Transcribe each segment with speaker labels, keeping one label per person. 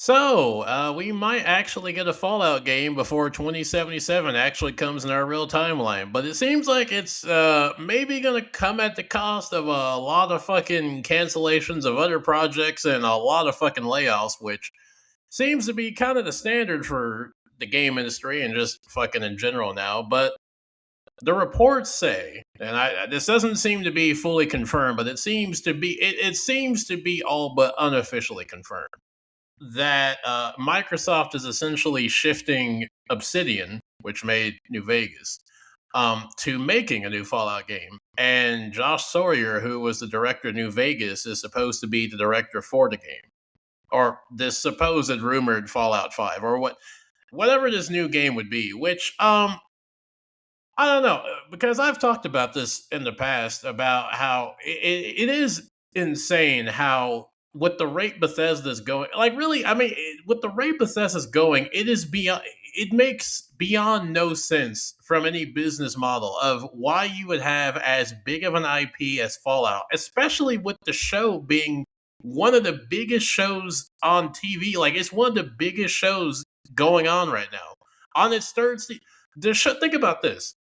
Speaker 1: We might actually get a Fallout game before 2077 actually comes in our real timeline, but it seems like it's maybe gonna come at the cost of a lot of fucking cancellations of other projects and a lot of fucking layoffs, which seems to be kind of the standard for the game industry and just fucking in general now. But the reports say, and this doesn't seem to be fully confirmed, but it seems to be all but unofficially confirmed that Microsoft is essentially shifting Obsidian, which made New Vegas, to making a new Fallout game. And Josh Sawyer, who was the director of New Vegas, is supposed to be the director for the game, or this supposed rumored Fallout 5, or whatever this new game would be. Which I don't know, because I've talked about this in the past about how it is insane how with the rate Bethesda's going, like really, I mean, with the rate Bethesda's going, it is beyond. It makes beyond no sense from any business model of why you would have as big of an IP as Fallout, especially with the show being one of the biggest shows on TV. Like it's one of the biggest shows going on right now. On its third season, the show. Think about this: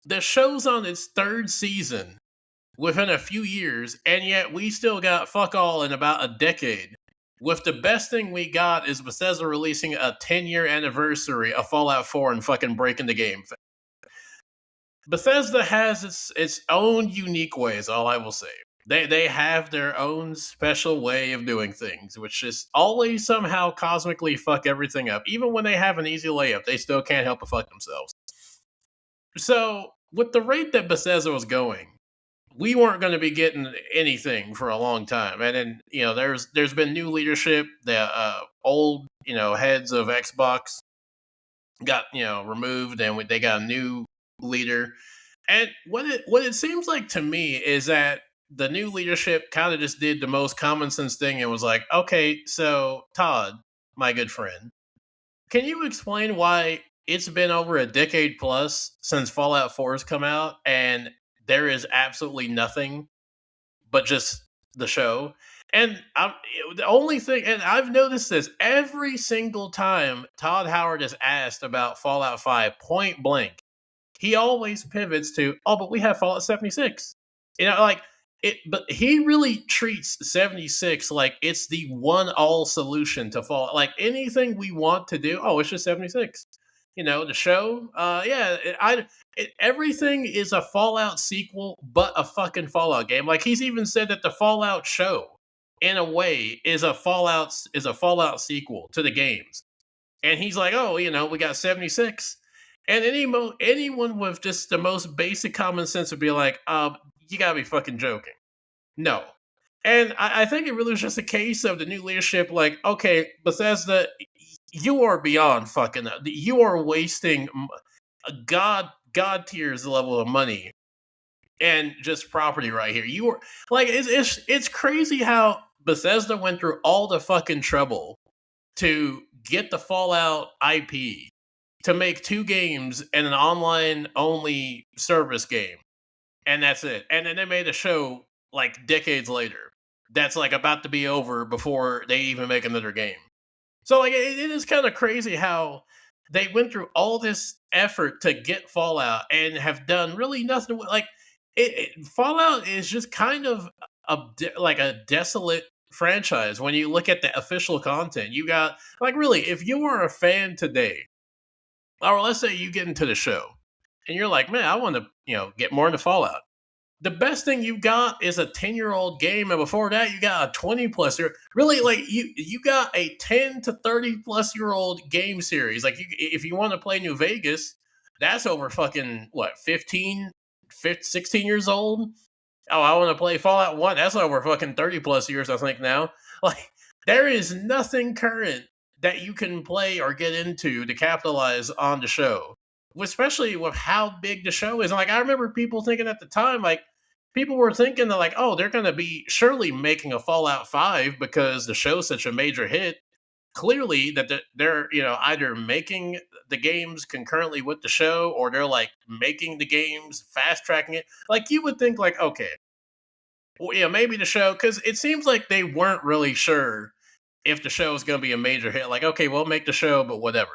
Speaker 1: the show's on its third season within a few years, and yet we still got fuck all in about a decade. With the best thing we got is Bethesda releasing a 10-year anniversary of Fallout 4 and fucking breaking the game. Bethesda has its own unique ways, all I will say. They have their own special way of doing things, which just always somehow cosmically fuck everything up. Even when they have an easy layup, they still can't help but fuck themselves. So, with the rate that Bethesda was going, we weren't going to be getting anything for a long time. And then, there's been new leadership. The old, heads of Xbox got, removed, and they got a new leader. And what it seems like to me is that the new leadership kind of just did the most common sense thing and was like, okay, so Todd, my good friend, can you explain why it's been over a decade plus since Fallout 4 has come out and there is absolutely nothing but just the show? And the only thing, and I've noticed this every single time Todd Howard is asked about Fallout 5 point blank, he always pivots to, oh, but we have Fallout 76. Like but he really treats 76 like it's the one all solution to Fallout. Like anything we want to do, oh, it's just 76. The show, yeah, everything is a Fallout sequel, but a fucking Fallout game. Like he's even said that the Fallout show, in a way, is a Fallout sequel to the games. And he's like, "Oh, we got 76." And anyone with just the most basic common sense would be like, you gotta be fucking joking." No. And I think it really was just a case of the new leadership, like, okay, Bethesda, you are beyond fucking. You are wasting a god tiers level of money and just property right here. You are like, it's crazy how Bethesda went through all the fucking trouble to get the Fallout IP to make two games and an online only service game, and that's it. And then they made a show like decades later that's like about to be over before they even make another game. So like it is kind of crazy how they went through all this effort to get Fallout and have done really nothing like Fallout is just kind of like a desolate franchise when you look at the official content. You got like really, if you were a fan today, or let's say you get into the show and you're like, man, I want to get more into Fallout. The best thing you got is a 10-year-old game, and before that, you got a 20 plus year. Really, like you got a 10 to 30 plus year old game series. Like, if you want to play New Vegas, that's over fucking what 16 years old. Oh, I want to play Fallout 1. That's over fucking 30 plus years, I think now. Like, there is nothing current that you can play or get into to capitalize on the show, especially with how big the show is. Like, I remember people thinking at the time, like, people were thinking that, like, oh, they're going to be surely making a Fallout 5 because the show's such a major hit. Clearly, that they're, either making the games concurrently with the show or they're like making the games, fast tracking it. Like, you would think, like, okay, well, yeah, maybe the show, because it seems like they weren't really sure if the show is going to be a major hit. Like, okay, we'll make the show, but whatever.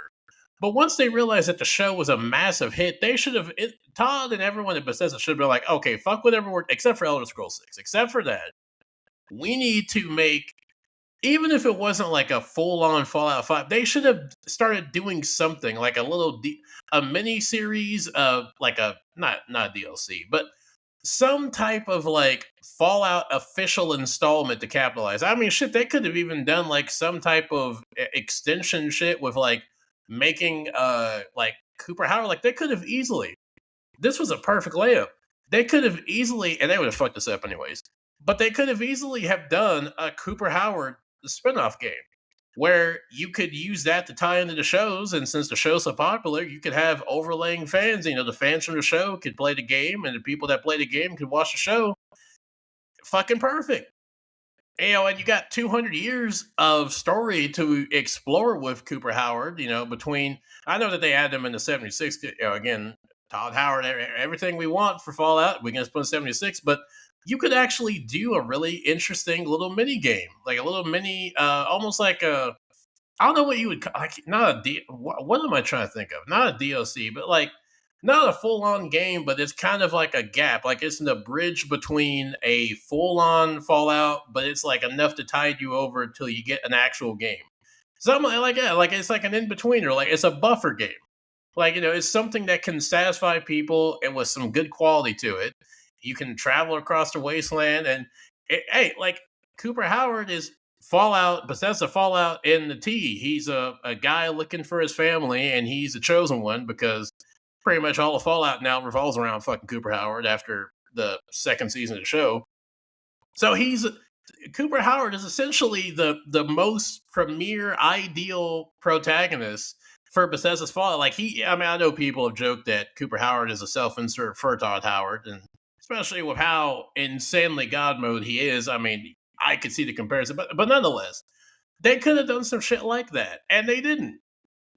Speaker 1: But once they realized that the show was a massive hit, they should have Todd and everyone at Bethesda should have been like, okay, fuck whatever we're except for Elder Scrolls 6. Except for that, we need to make even if it wasn't like a full on Fallout 5, they should have started doing something like a mini series of like a not DLC, but some type of like Fallout official installment to capitalize. I mean, shit, they could have even done like some type of extension shit with like making like Cooper Howard. Like they could have easily. This was a perfect layup. They could have easily, and they would have fucked this up anyways. But they could have easily have done a Cooper Howard spinoff game where you could use that to tie into the shows. And since the show's so popular, you could have overlaying fans. You know, the fans from the show could play the game, and the people that play the game could watch the show. Fucking perfect. You know, and you got 200 years of story to explore with Cooper Howard. You know, between I know that they added him in the 76. You know, again, Todd Howard, everything we want for Fallout, we can just put in 76. But you could actually do a really interesting little mini game, like a little mini, almost like a I don't know what you would like. Not a what am I trying to think of? Not a DLC, but like not a full on game, but it's kind of like a gap. Like it's in the bridge between a full on Fallout, but it's like enough to tide you over until you get an actual game. Something like that. Like it's like an in betweener. Like it's a buffer game. Like, you know, it's something that can satisfy people and with some good quality to it. You can travel across the wasteland and hey, like Cooper Howard is Fallout, Bethesda Fallout in the T. He's a guy looking for his family and he's the chosen one because pretty much all of Fallout now revolves around fucking Cooper Howard after the second season of the show. So he's Cooper Howard is essentially the most premier ideal protagonist for Bethesda's Fallout. Like I mean, I know people have joked that Cooper Howard is a self-insert for Todd Howard, and especially with how insanely God mode he is. I mean, I could see the comparison, but nonetheless, they could have done some shit like that, and they didn't.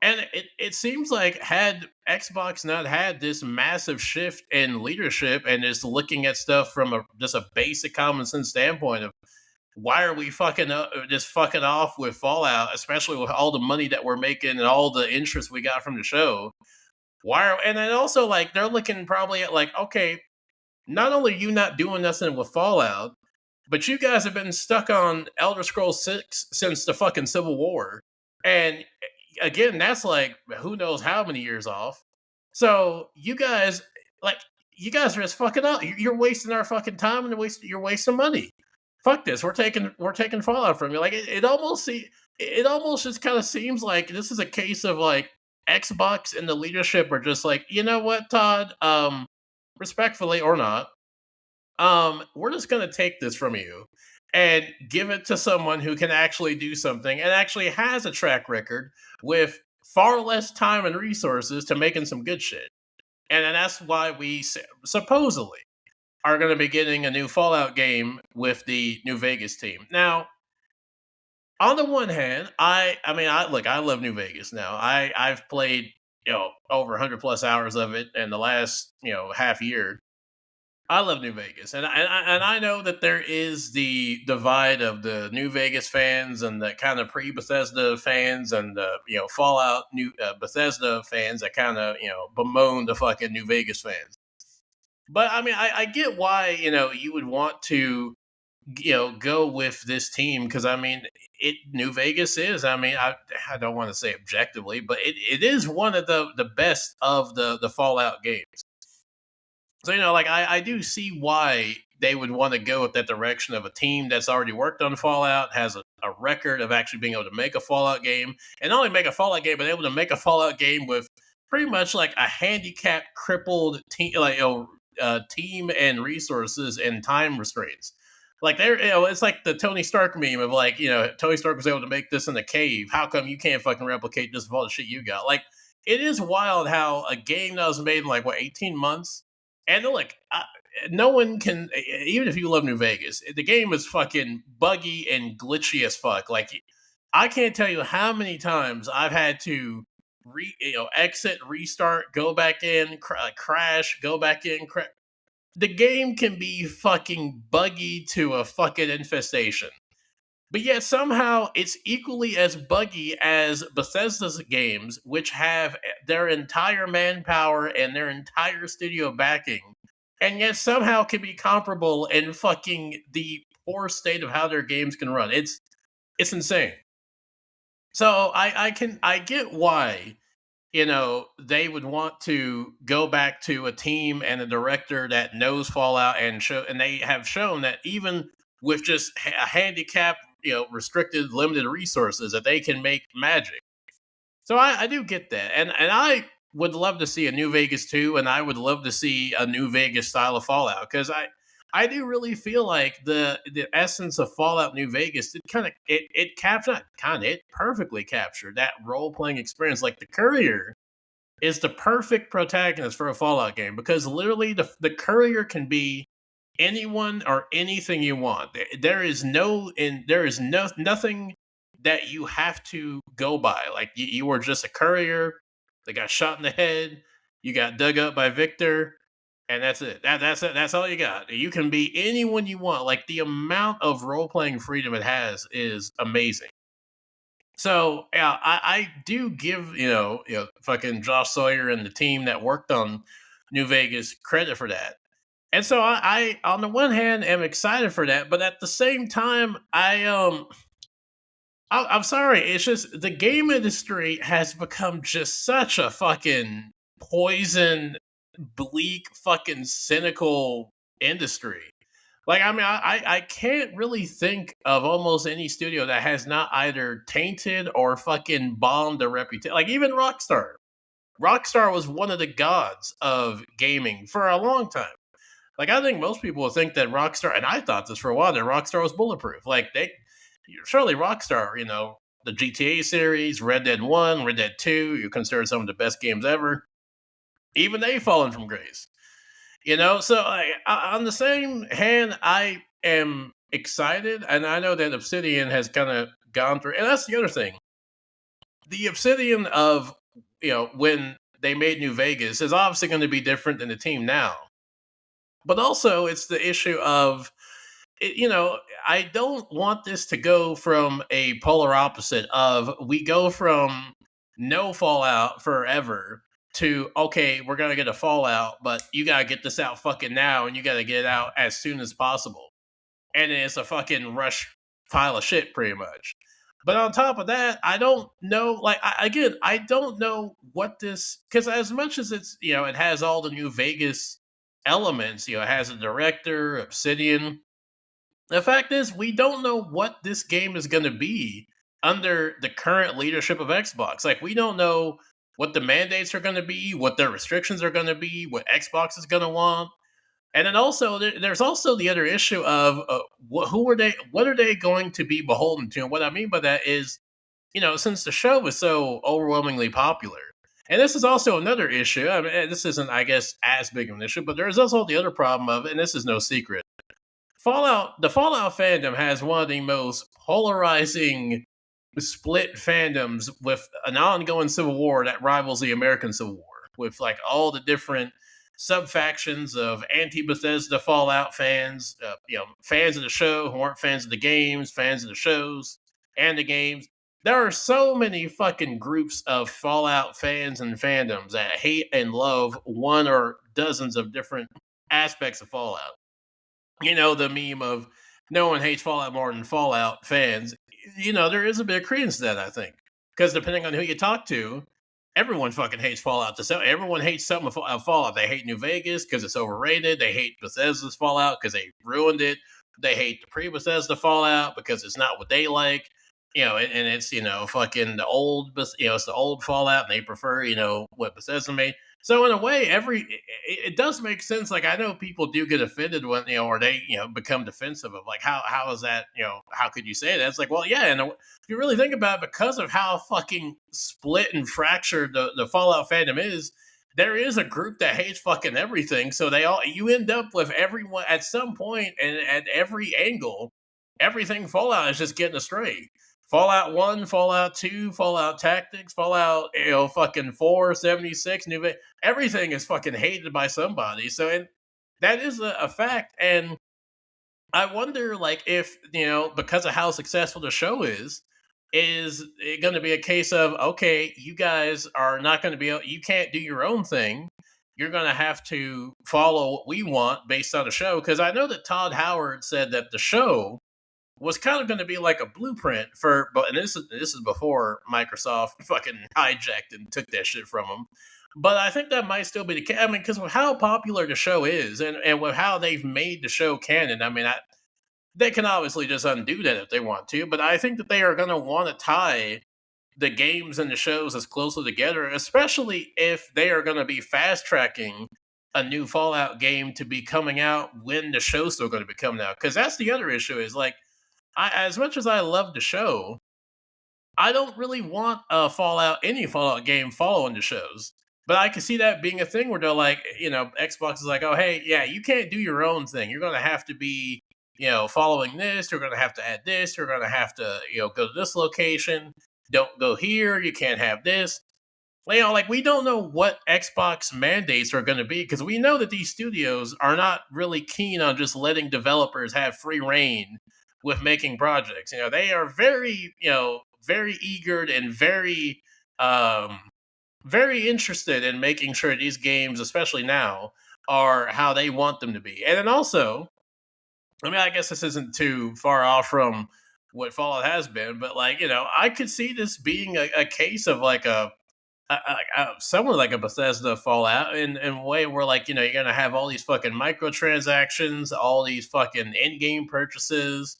Speaker 1: And it seems like had Xbox not had this massive shift in leadership and is looking at stuff from just a basic common sense standpoint of why are we fucking just fucking off with Fallout, especially with all the money that we're making and all the interest we got from the show? And then also like they're looking probably at like, okay, not only are you not doing nothing with Fallout, but you guys have been stuck on Elder Scrolls 6 since the fucking Civil War. And again, that's like who knows how many years off. So like you guys are just fucking up. You're wasting our fucking time and you're wasting money. Fuck this. We're taking Fallout from you. Like it almost just kind of seems like this is a case of like Xbox and the leadership are just like, you know what, Todd? Respectfully or not, we're just gonna take this from you and give it to someone who can actually do something and actually has a track record with far less time and resources to making some good shit. And then that's why we supposedly are going to be getting a new Fallout game with the New Vegas team. Now, on the one hand, I love New Vegas now. I've played over 100 plus hours of it in the last half year. I love New Vegas, and I know that there is the divide of the New Vegas fans and the kind of pre Bethesda fans and the Fallout New Bethesda fans that kind of bemoan the fucking New Vegas fans. But I mean, I get why you would want to go with this team because I mean, it New Vegas is. I mean, I don't want to say objectively, but it is one of the best of the Fallout games. So like I do see why they would want to go with that direction of a team that's already worked on Fallout, has a record of actually being able to make a Fallout game, and not only make a Fallout game, but able to make a Fallout game with pretty much like a handicapped, crippled team, like team and resources and time restraints. Like it's like the Tony Stark meme of like, Tony Stark was able to make this in a cave. How come you can't fucking replicate this with all the shit you got? Like, it is wild how a game that was made in like 18 months and look, no one can. Even if you love New Vegas, the game is fucking buggy and glitchy as fuck. Like, I can't tell you how many times I've had to exit, restart, go back in, crash, go back in. The game can be fucking buggy to a fucking infestation. But yet somehow it's equally as buggy as Bethesda's games, which have their entire manpower and their entire studio backing, and yet somehow can be comparable in fucking the poor state of how their games can run. It's insane. So I get why they would want to go back to a team and a director that knows Fallout and they have shown that even with just a handicap, restricted, limited resources, that they can make magic. So I do get that, and I would love to see a New Vegas 2, and I would love to see a New Vegas style of Fallout because I do really feel like the essence of Fallout New Vegas did it captured kind of it perfectly captured that role playing experience. Like the courier is the perfect protagonist for a Fallout game because literally the courier can be anyone or anything you want. There is nothing that you have to go by. Like you were just a courier that got shot in the head, you got dug up by Victor, and that's it. That's it. That's all you got. You can be anyone you want. Like the amount of role playing freedom it has is amazing. So yeah, I do give fucking Josh Sawyer and the team that worked on New Vegas credit for that. And so I on the one hand am excited for that, but at the same time I'm sorry, it's just the game industry has become just such a fucking poison, bleak, fucking cynical industry. Like, I mean, I can't really think of almost any studio that has not either tainted or fucking bombed a reputation. Like, even Rockstar. Rockstar was one of the gods of gaming for a long time. Like, I think most people think that Rockstar, and I thought this for a while, that Rockstar was bulletproof. Like, surely Rockstar, the GTA series, Red Dead 1, Red Dead 2, you consider some of the best games ever. Even they fallen from grace. So on the same hand, I am excited, and I know that Obsidian has kind of gone through, and that's the other thing. The Obsidian of when they made New Vegas is obviously going to be different than the team now, but also it's the issue of I don't want this to go from a polar opposite of we go from no Fallout forever to okay, we're gonna get a Fallout, but you gotta get this out fucking now, and you gotta get it out as soon as possible, and it's a fucking rush pile of shit, pretty much. But on top of that, I don't know. Like again, I don't know what this because as much as it's it has all the New Vegas elements. It has a director, Obsidian. The fact is, we don't know what this game is going to be under the current leadership of Xbox. Like, we don't know what the mandates are going to be, what their restrictions are going to be, what Xbox is going to want. And then also, there's also the other issue of who are they? What are they going to be beholden to? And what I mean by that is, since the show was so overwhelmingly popular, and this is also another issue. I mean, this isn't, I guess, as big of an issue, but there's also the other problem of, and this is no secret the Fallout fandom has one of the most polarizing split fandoms with an ongoing civil war that rivals the American Civil War, with like all the different sub factions of anti Bethesda Fallout fans, fans of the show who aren't fans of the games, fans of the shows and the games. There are so many fucking groups of Fallout fans and fandoms that hate and love one or dozens of different aspects of Fallout. The meme of no one hates Fallout more than Fallout fans. There is a bit of credence to that, I think. Because depending on who you talk to, everyone fucking hates Fallout. Everyone hates something of Fallout. They hate New Vegas because it's overrated. They hate Bethesda's Fallout because they ruined it. They hate the pre-Bethesda Fallout because it's not what they like. And it's fucking the old, it's the old Fallout, and they prefer what Bethesda made. So in a way, it does make sense. Like I know people do get offended when or they become defensive of like how is that how could you say that? It's like well yeah, and if you really think about it, because of how fucking split and fractured the Fallout fandom is, there is a group that hates fucking everything. So you end up with everyone at some point and at every angle, everything Fallout is just getting astray. Fallout 1, Fallout 2, Fallout Tactics, Fallout, fucking 4, 76, everything is fucking hated by somebody. So, and that is a fact. And I wonder, like, if because of how successful the show is it going to be a case of, okay, you guys are not going to be able, you can't do your own thing. You're going to have to follow what we want based on the show. Because I know that Todd Howard said that the show was kind of going to be like a blueprint for, but and this is before Microsoft fucking hijacked and took that shit from them. But I think that might still be the case. I mean, because of how popular the show is, and with how they've made the show canon, I mean, they can obviously just undo that if they want to. But I think that they are going to want to tie the games and the shows as closely together, especially if they are going to be fast tracking a new Fallout game to be coming out when the show's still going to be coming out. Because that's the other issue is like, as much as I love the show, I don't really want any Fallout game following the shows. But I can see that being a thing where they're like, Xbox is like, oh, hey, yeah, you can't do your own thing. You're going to have to be, following this. You're going to have to add this. You're going to have to, go to this location. Don't go here. You can't have this. Like we don't know what Xbox mandates are going to be because we know that these studios are not really keen on just letting developers have free reign with making projects. They are very, very eager and um, very interested in making sure these games, especially now, are how they want them to be. And then also, I mean, I guess this isn't too far off from what Fallout has been, but like, I could see this being a case of like somewhat like a Bethesda Fallout in a way where like you're gonna have all these fucking microtransactions, all these fucking in-game purchases.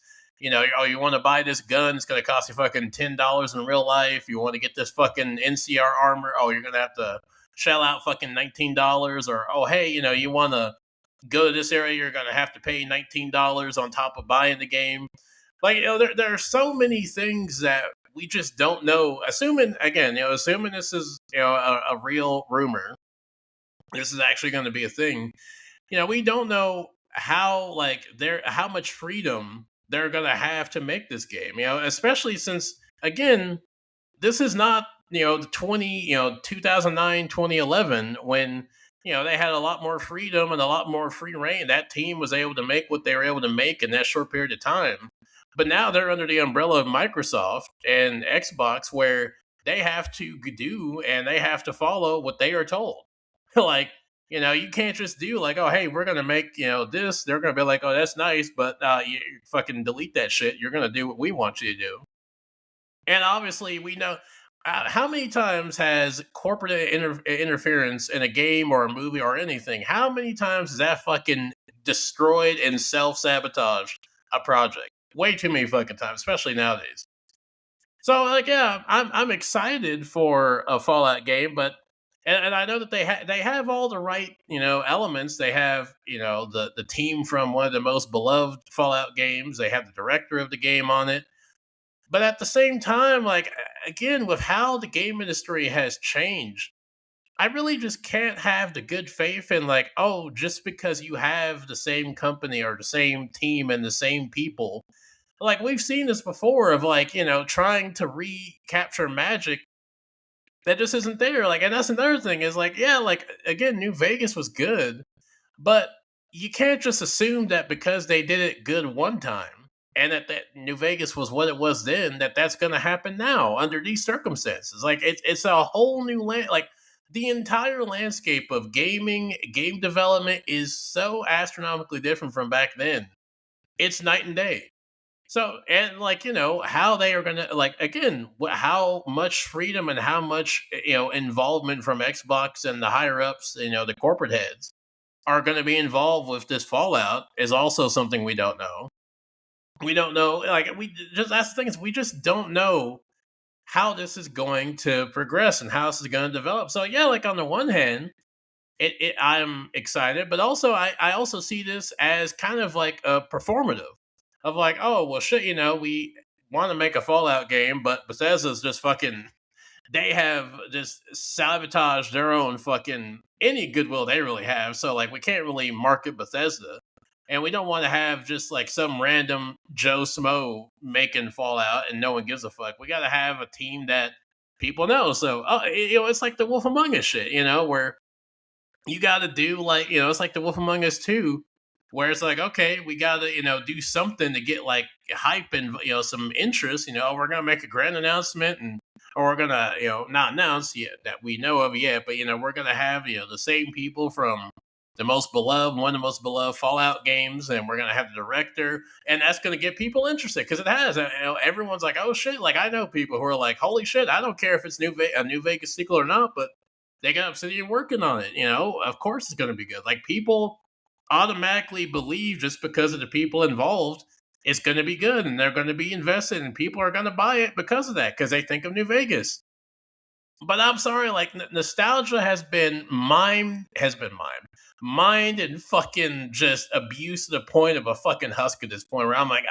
Speaker 1: Oh, you want to buy this gun? It's gonna cost you fucking $10 in real life. You want to get this fucking NCR armor? Oh, you're gonna have to shell out fucking $19. Or oh, hey, you want to go to this area? You're gonna have to pay $19 on top of buying the game. Like there are so many things that we just don't know. Assuming again, assuming this is a real rumor, this is actually going to be a thing. We don't know how how much freedom they're going to have to make this game. Especially since again, this is not the 2009 2011 when they had a lot more freedom and a lot more free reign. That team was able to make what they were able to make in that short period of time. But now they're under the umbrella of Microsoft and Xbox, where they have to do and they have to follow what they are told. Like, you can't just do like, oh, hey, we're gonna make this. They're gonna be like, oh, that's nice, but you fucking delete that shit. You're gonna do what we want you to do. And obviously, we know how many times has corporate interference in a game or a movie or anything. How many times has that fucking destroyed and self sabotaged a project? Way too many fucking times, especially nowadays. So, like, yeah, I'm excited for a Fallout game, but and I know that they have all the right elements. They have the team from one of the most beloved Fallout games. They have the director of the game on it. But at the same time, like again, with how the game industry has changed, I really just can't have the good faith in like, oh, just because you have the same company or the same team and the same people. Like we've seen this before of like, trying to recapture magic that just isn't there. Like, and that's another thing is like, yeah, like again, New Vegas was good, but you can't just assume that because they did it good one time and that New Vegas was what it was then, that's going to happen now under these circumstances. Like it's a whole new land. Like the entire landscape of game development is so astronomically different from back then. It's night and day. So, and like, how they are going to, like, again, how much freedom and how much, involvement from Xbox and the higher ups, the corporate heads are going to be involved with this Fallout is also something we don't know. We don't know, like, that's the thing is, we just don't know how this is going to progress and how this is going to develop. So, yeah, like, on the one hand, I'm excited, but also I also see this as kind of like a performative of like, oh well, shit, we want to make a Fallout game, but Bethesda's just fucking they have just sabotaged their own fucking any goodwill they really have. So like, we can't really market Bethesda, and we don't want to have just like some random Joe Smo making Fallout and no one gives a fuck. We got to have a team that people know. So it's like the Wolf Among Us shit, where you got to do like it's like the Wolf Among Us 2 where it's like, okay, we gotta, do something to get like hype and some interest. We're gonna make a grand announcement, and or we're gonna, not announce yet that we know of yet, but we're gonna have the same people from the most beloved, one of the most beloved Fallout games, and we're gonna have the director, and that's gonna get people interested because it has. Everyone's like, oh shit! Like I know people who are like, holy shit! I don't care if it's a New Vegas sequel or not, but they got Obsidian working on it. Of course it's gonna be good. Like people automatically believe just because of the people involved, it's going to be good and they're going to be invested and people are going to buy it because of that because they think of New Vegas. But I'm sorry, like nostalgia mined and fucking just abused to the point of a fucking husk at this point where I'm like,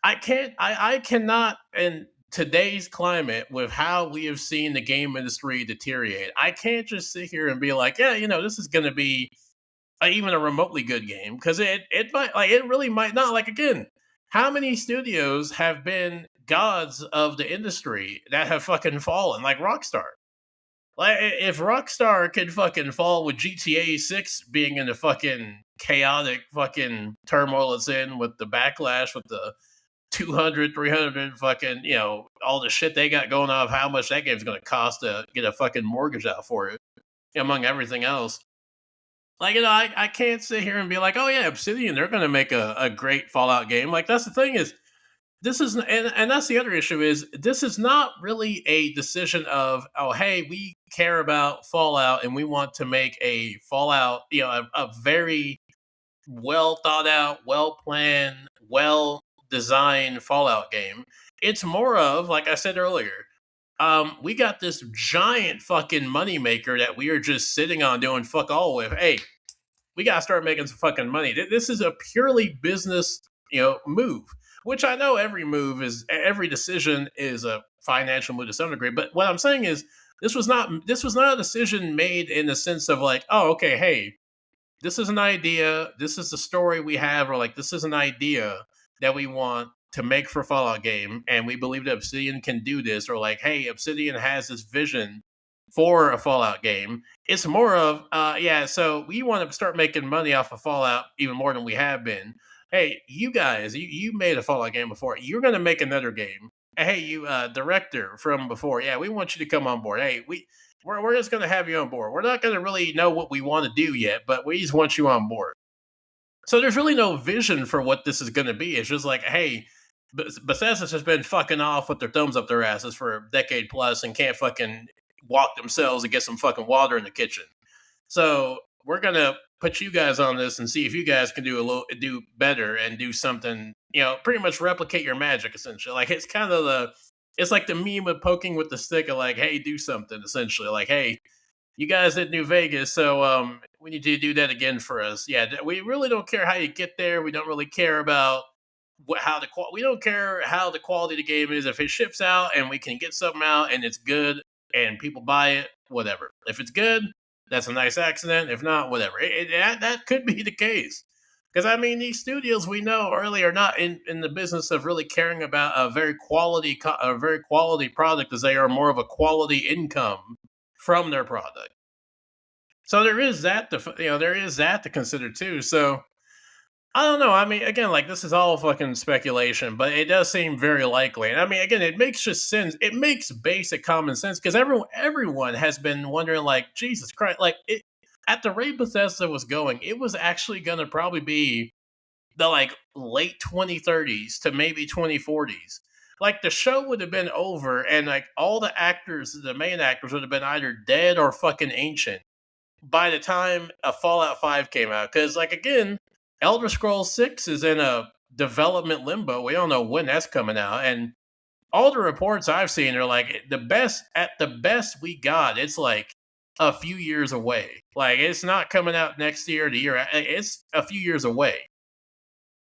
Speaker 1: I cannot in today's climate with how we have seen the game industry deteriorate. I can't just sit here and be like, yeah, this is going to be even a remotely good game because it might like it really might not like again how many studios have been gods of the industry that have fucking fallen like Rockstar. Like if Rockstar could fucking fall with GTA 6 being in the fucking chaotic fucking turmoil it's in with the backlash with the 200, 300 fucking all the shit they got going on of how much that game's going to cost to get a fucking mortgage out for it among everything else. Like, I can't sit here and be like, oh yeah, Obsidian, they're gonna make a great Fallout game. Like that's the thing is this is and that's the other issue is this is not really a decision of, oh hey, we care about Fallout and we want to make a Fallout, a very well thought out, well planned, well designed Fallout game. It's more of, like I said earlier, we got this giant fucking moneymaker that we are just sitting on doing fuck all with. Hey, we gotta start making some fucking money. This is a purely business, move. Which I know every decision is a financial move to some degree. But what I'm saying is this was not a decision made in the sense of like, oh, okay, hey, this is an idea, this is the story we have, or like this is an idea that we want to make for Fallout game, and we believe that Obsidian can do this, or like, hey, Obsidian has this vision for a Fallout game. It's more of, yeah, so we want to start making money off of Fallout even more than we have been. Hey, you guys, you made a Fallout game before. You're going to make another game. Hey, you director from before, yeah, we want you to come on board. Hey, we're just going to have you on board. We're not going to really know what we want to do yet, but we just want you on board. So there's really no vision for what this is going to be. It's just like, hey, Bethesda's has been fucking off with their thumbs up their asses for a decade plus and can't fucking walk themselves and get some fucking water in the kitchen. So we're gonna put you guys on this and see if you guys can do better and do something, pretty much replicate your magic essentially. Like it's like the meme of poking with the stick of like, hey, do something essentially. Like, hey, you guys did New Vegas, so we need you to do that again for us. Yeah, we really don't care how you get there. We don't really care about we don't care how the quality of the game is. If it ships out and we can get something out and it's good and people buy it, whatever. If it's good, that's a nice accident. If not, whatever. That could be the case. Because I mean, these studios we know early are not in the business of really caring about a very quality product, as they are more of a quality income from their product. So there is that to consider too. So I don't know. I mean, again, like this is all fucking speculation, but it does seem very likely. And I mean, again, it makes just sense. It makes basic common sense because everyone has been wondering, like, Jesus Christ, like it at the rate Bethesda was going, it was actually going to probably be the like late 2030s to maybe 2040s. Like the show would have been over, and like all the main actors would have been either dead or fucking ancient by the time a Fallout 5 came out. Because, like, again, Elder Scrolls 6 is in a development limbo. We don't know when that's coming out. And all the reports I've seen are like at the best we got, it's like a few years away. Like, it's not coming out next year, it's a few years away.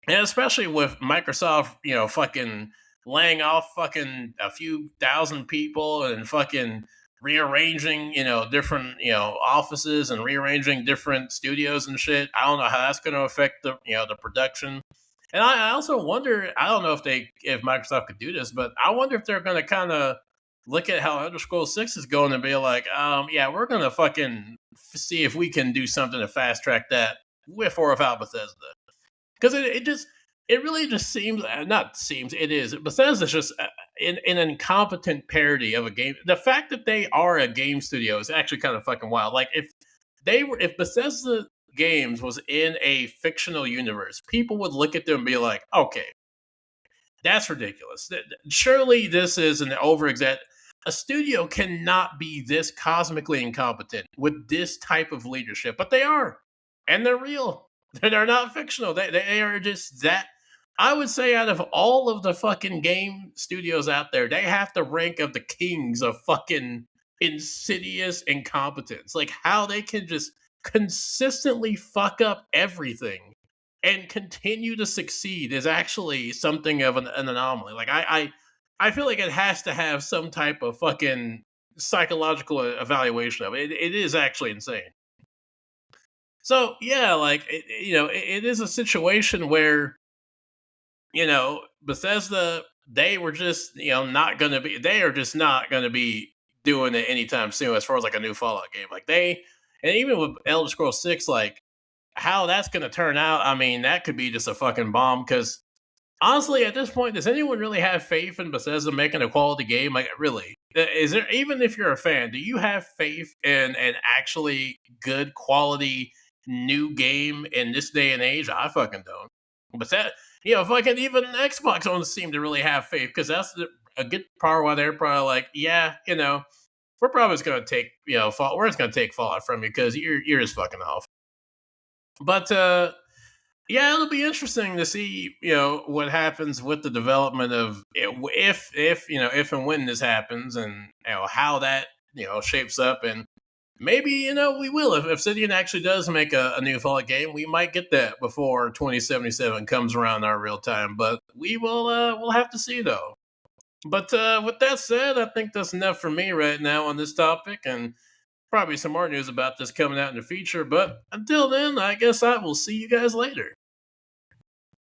Speaker 1: And especially with Microsoft, fucking laying off fucking a few thousand people and fucking rearranging, different, offices and rearranging different studios and shit. I don't know how that's going to affect the production. And I also wonder, I don't know if Microsoft could do this, but I wonder if they're going to kind of look at how Elder Scrolls 6 is going and be like, yeah, we're going to fucking see if we can do something to fast track that with or without Bethesda. because it really just seems not seems it is Bethesda's just an incompetent parody of a game. The fact that they are a game studio is actually kind of fucking wild. Like if Bethesda Games was in a fictional universe, people would look at them and be like, okay, that's ridiculous. Surely this is an over A studio cannot be this cosmically incompetent with this type of leadership, but they are, and they're real. They're not fictional. They are just that. I would say out of all of the fucking game studios out there, they have to rank of the kings of fucking insidious incompetence. Like how they can just consistently fuck up everything and continue to succeed is actually something of an anomaly. Like I feel like it has to have some type of fucking psychological evaluation of it. It is actually insane. So yeah, like it is a situation where Bethesda, they were just not gonna be. They are just not gonna be doing it anytime soon as far as like a new Fallout game. Like and even with Elder Scrolls 6, like how that's gonna turn out. I mean, that could be just a fucking bomb because honestly, at this point, does anyone really have faith in Bethesda making a quality game? Like, really? Is there, even if you're a fan, do you have faith in an actually good quality new game in this day and age? I fucking don't. But fucking even Xbox don't seem to really have faith because a good part why they're probably like, yeah, we're probably just gonna take, fall. We're just gonna take Fallout from you because you're just fucking off. But yeah, it'll be interesting to see, what happens with the development of if and when this happens, and how that shapes up, and maybe we will if Obsidian actually does make a new Fallout game, we might get that before 2077 comes around our real time. But we'll have to see though. But with that said, I think that's enough for me right now on this topic, and probably some more news about this coming out in the future. But until then, I guess I will see you guys later.